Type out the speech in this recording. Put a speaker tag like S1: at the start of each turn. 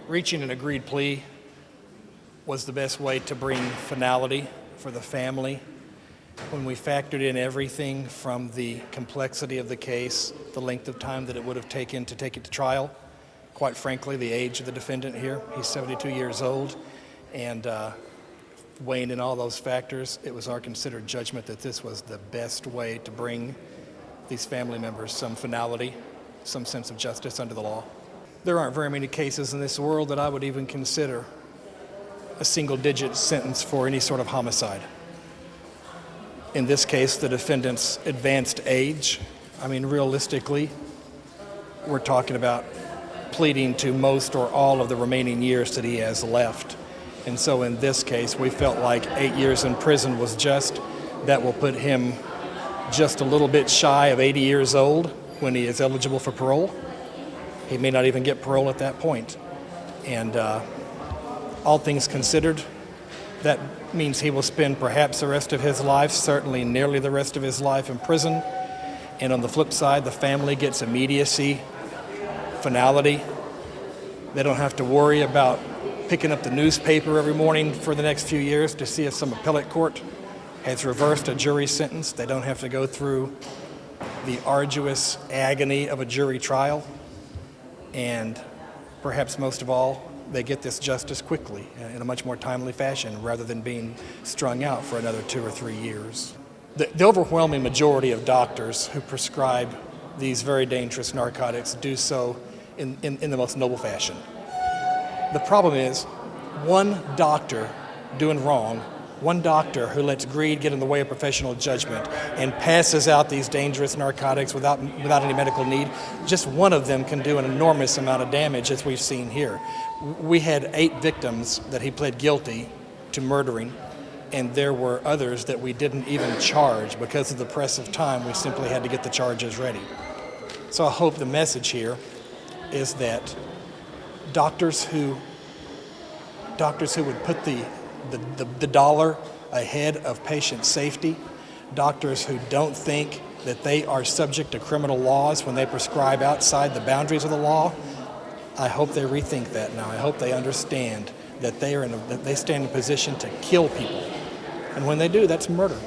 S1: Reaching an agreed plea was the best way to bring finality for the family. When we factored in everything from the complexity of the case, the length of time that it would have taken to take it to trial, quite frankly, the age of the defendant here, he's 72 years old, and weighing in all those factors, it was our considered judgment that this was the best way to bring these family members some finality, some sense of justice under the law. There aren't very many cases in this world that I would even consider a single-digit sentence for any sort of homicide. In this case, the defendant's advanced age, realistically, we're talking about pleading to most or all of the remaining years that he has left. And so in this case, we felt like 8 years in prison was just. That will put him just a little bit shy of 80 years old when he is eligible for parole. He may not even get parole at that point. And all things considered, that means he will spend perhaps the rest of his life, certainly nearly the rest of his life in prison. And on the flip side, the family gets immediacy, finality. They don't have to worry about picking up the newspaper every morning for the next few years to see if some appellate court has reversed a jury sentence. They don't have to go through the arduous agony of a jury trial. And perhaps most of all, they get this justice quickly in a much more timely fashion rather than being strung out for another 2 or 3 years. The overwhelming majority of doctors who prescribe these very dangerous narcotics do so in the most noble fashion. The problem is, one doctor doing wrong, one doctor who lets greed get in the way of professional judgment and passes out these dangerous narcotics without any medical need, just one of them can do an enormous amount of damage, as we've seen here. We had 8 victims that he pled guilty to murdering, and there were others that we didn't even charge. Because of the press of time, we simply had to get the charges ready. So I hope the message here is that doctors who would put the dollar ahead of patient safety, doctors who don't think that they are subject to criminal laws when they prescribe outside the boundaries of the law, I hope they rethink that now. I hope they understand that they stand in a position to kill people. And when they do, that's murder.